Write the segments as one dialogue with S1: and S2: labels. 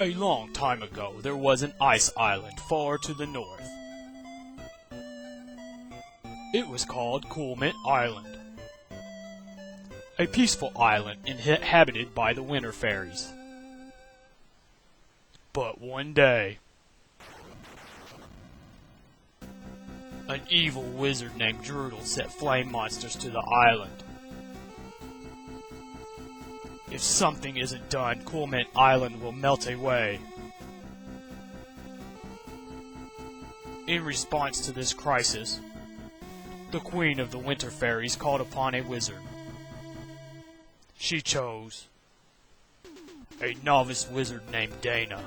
S1: A long time ago, there was an ice island far to the north. It was called Coolmint Island. A peaceful island inhabited by the winter fairies. But one day, an evil wizard named Drudel set flame monsters to the island. If something isn't done, Coolmint Island will melt away. In response to this crisis, the Queen of the Winter Fairies called upon a wizard. She chose a novice wizard named Dana.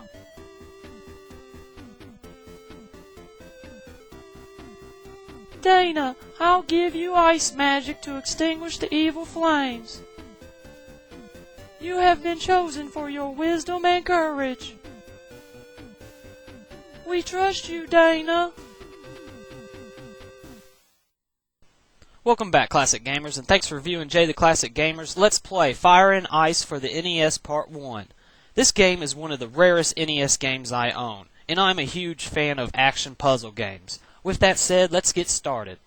S2: Dana, I'll give you ice magic to extinguish the evil flames. You have been chosen for your wisdom and courage. We trust you, Dana.
S3: Welcome back, Classic Gamers, and thanks for viewing Jay the Classic Gamers. Let's play Fire and Ice for the NES Part 1. This game is one of the rarest NES games I own, and I'm a huge fan of action puzzle games. With that said, let's get started.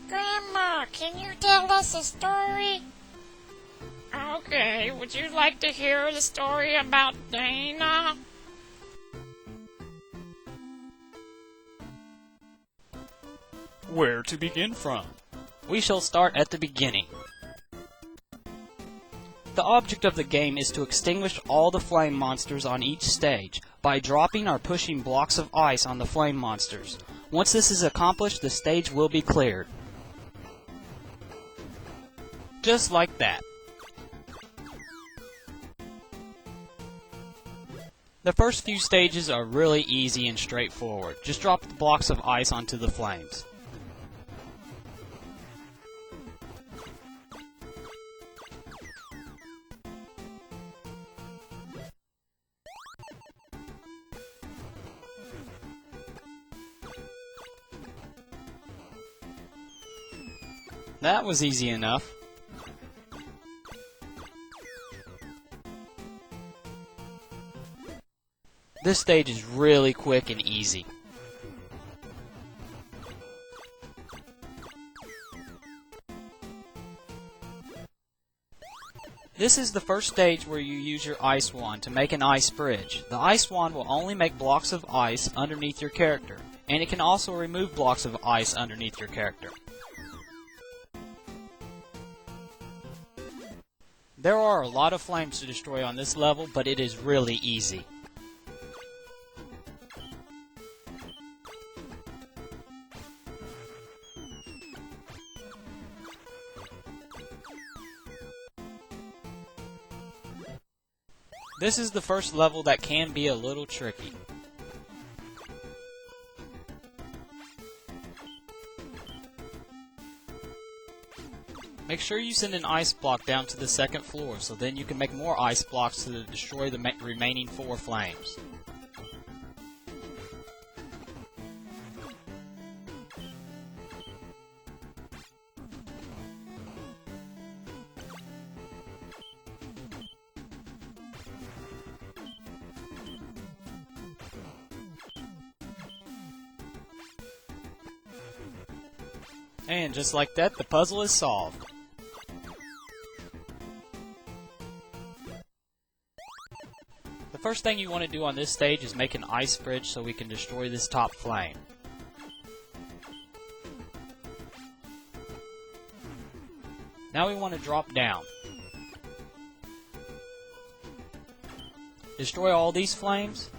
S4: Grandma, can you tell us a story? Okay, would you like to hear the story about Dana?
S1: Where to begin from?
S3: We shall start at the beginning. The object of the game is to extinguish all the flame monsters on each stage by dropping or pushing blocks of ice on the flame monsters. Once this is accomplished, the stage will be cleared. Just like that. The first few stages are really easy and straightforward. Just drop the blocks of ice onto the flames. That was easy enough. This stage is really quick and easy. This is the first stage where you use your ice wand to make an ice bridge. The ice wand will only make blocks of ice underneath your character, and it can also remove blocks of ice underneath your character. There are a lot of flames to destroy on this level, but it is really easy. This is the first level that can be a little tricky. Make sure you send an ice block down to the second floor, so then you can make more ice blocks to destroy the remaining 4 flames. And just like that, the puzzle is solved. The first thing you want to do on this stage is make an ice bridge so we can destroy this top flame. Now we want to drop down. Destroy all these flames,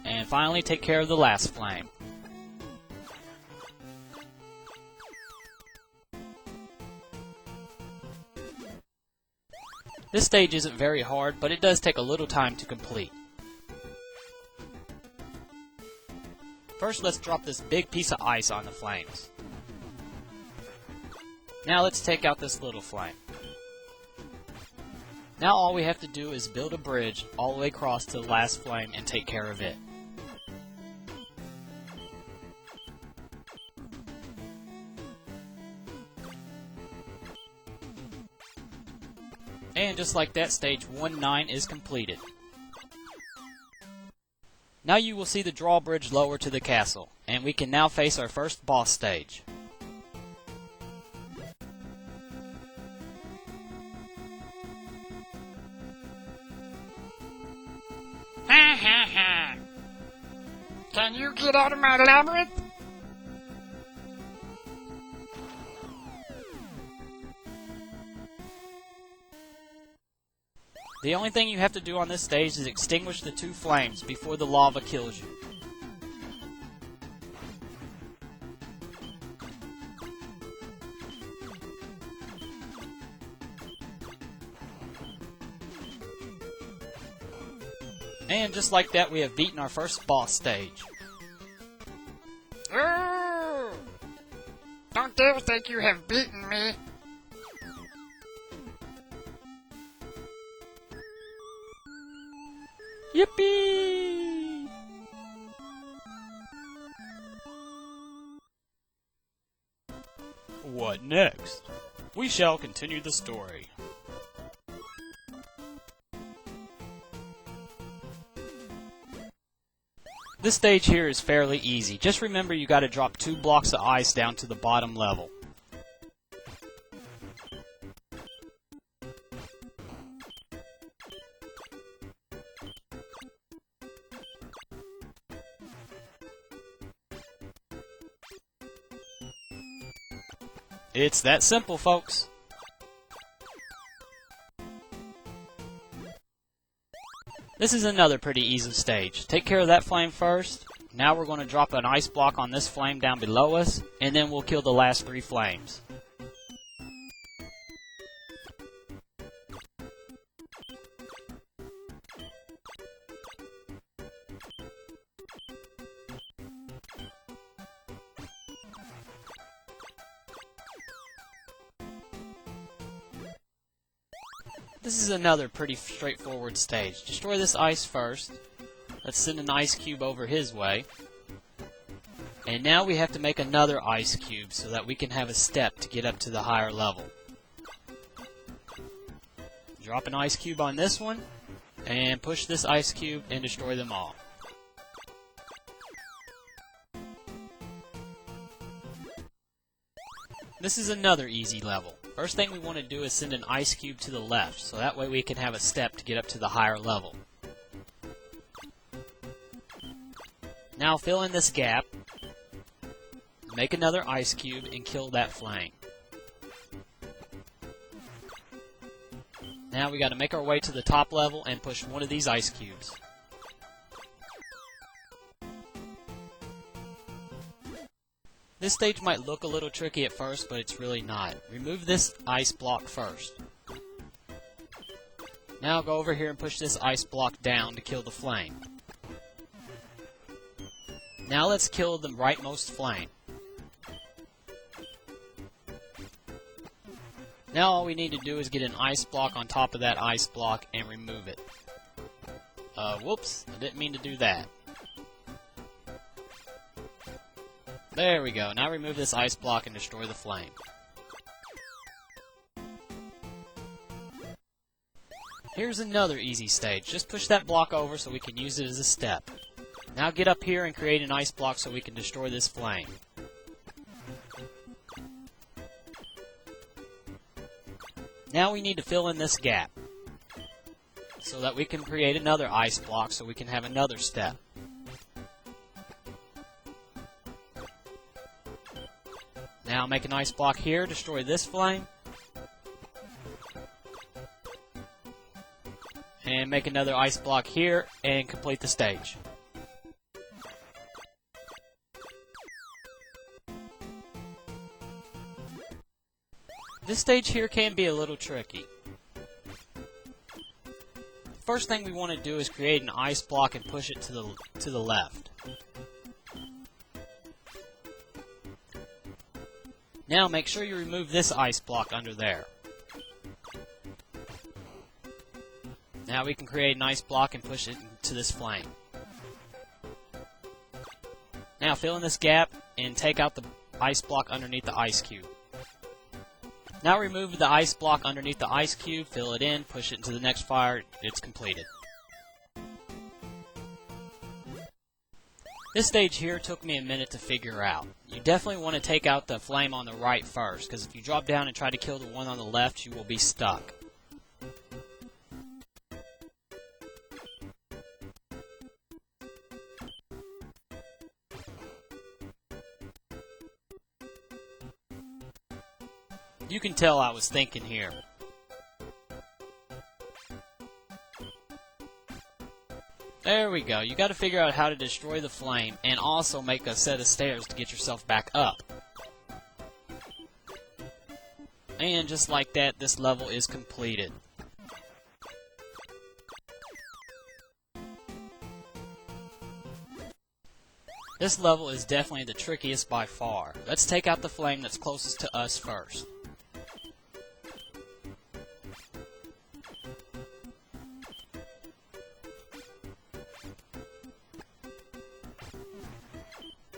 S3: and finally take care of the last flame. This stage isn't very hard, but it does take a little time to complete. First, let's drop this big piece of ice on the flames. Now let's take out this little flame. Now all we have to do is build a bridge all the way across to the last flame and take care of it. And just like that, stage 1-9 is completed. Now you will see the drawbridge lower to the castle, and we can now face our first boss stage.
S4: Ha ha ha! Can you get out of my labyrinth?
S3: The only thing you have to do on this stage is extinguish the 2 flames before the lava kills you. And just like that, we have beaten our first boss stage.
S4: Ooh! Don't dare think you have beaten me!
S2: Yippee!
S1: What next? We shall continue the story.
S3: This stage here is fairly easy. Just remember you gotta drop 2 blocks of ice down to the bottom level. It's that simple, folks. This is another pretty easy stage. Take care of that flame first. Now we're going to drop an ice block on this flame down below us, and then we'll kill the last 3 flames. This is another pretty straightforward stage. Destroy this ice first. Let's send an ice cube over his way. And now we have to make another ice cube so that we can have a step to get up to the higher level. Drop an ice cube on this one, and push this ice cube and destroy them all. This is another easy level. First thing we want to do is send an ice cube to the left, so that way we can have a step to get up to the higher level. Now fill in this gap, make another ice cube, and kill that flame. Now we got to make our way to the top level and push one of these ice cubes. This stage might look a little tricky at first, but it's really not. Remove this ice block first. Now go over here and push this ice block down to kill the flame. Now let's kill the rightmost flame. Now all we need to do is get an ice block on top of that ice block and remove it. Whoops, I didn't mean to do that. There we go. Now remove this ice block and destroy the flame. Here's another easy stage. Just push that block over so we can use it as a step. Now get up here and create an ice block so we can destroy this flame. Now we need to fill in this gap so that we can create another ice block so we can have another step. Now make an ice block here, destroy this flame. And make another ice block here and complete the stage. This stage here can be a little tricky. first thing we want to do is create an ice block and push it to the left. Now make sure you remove this ice block under there. Now we can create an ice block and push it into this flame. Now fill in this gap and take out the ice block underneath the ice cube. Now remove the ice block underneath the ice cube, fill it in, push it into the next fire, it's completed. This stage here took me a minute to figure out. You definitely want to take out the flame on the right first, because if you drop down and try to kill the one on the left, you will be stuck. You can tell I was thinking here. There we go. You got to figure out how to destroy the flame and also make a set of stairs to get yourself back up. And just like that, this level is completed. This level is definitely the trickiest by far. Let's take out the flame that's closest to us first.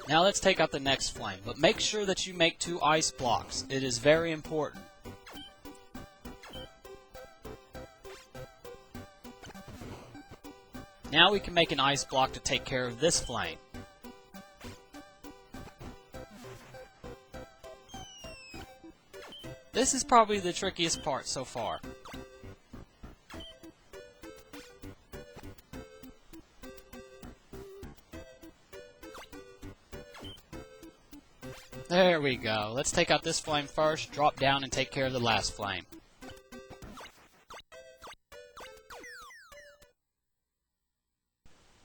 S3: Now let's take out the next flame, but make sure that you make 2 ice blocks. It is very important. Now we can make an ice block to take care of this flame. This is probably the trickiest part so far. There we go. Let's take out this flame first, drop down, and take care of the last flame.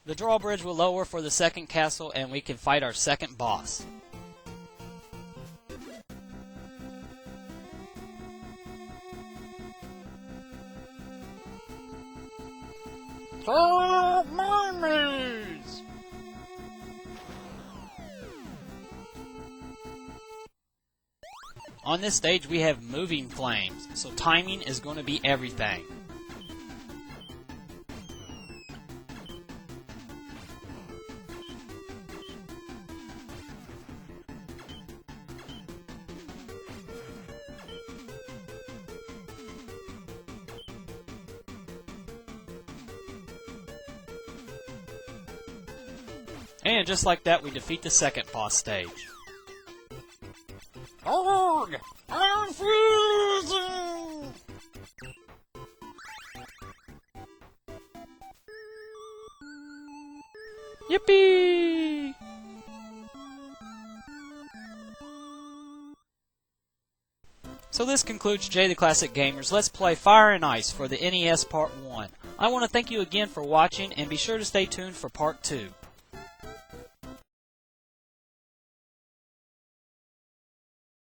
S3: The drawbridge will lower for the second castle, and we can fight our second boss.
S4: Oh, mermaids!
S3: On this stage we have moving flames, so timing is going to be everything. And just like that, we defeat the second boss stage.
S4: Org! I'm freezing!
S2: Yippee!
S3: So this concludes Jay the Classic Gamer's Let's Play Fire and Ice for the NES Part 1. I want to thank you again for watching, and be sure to stay tuned for Part 2.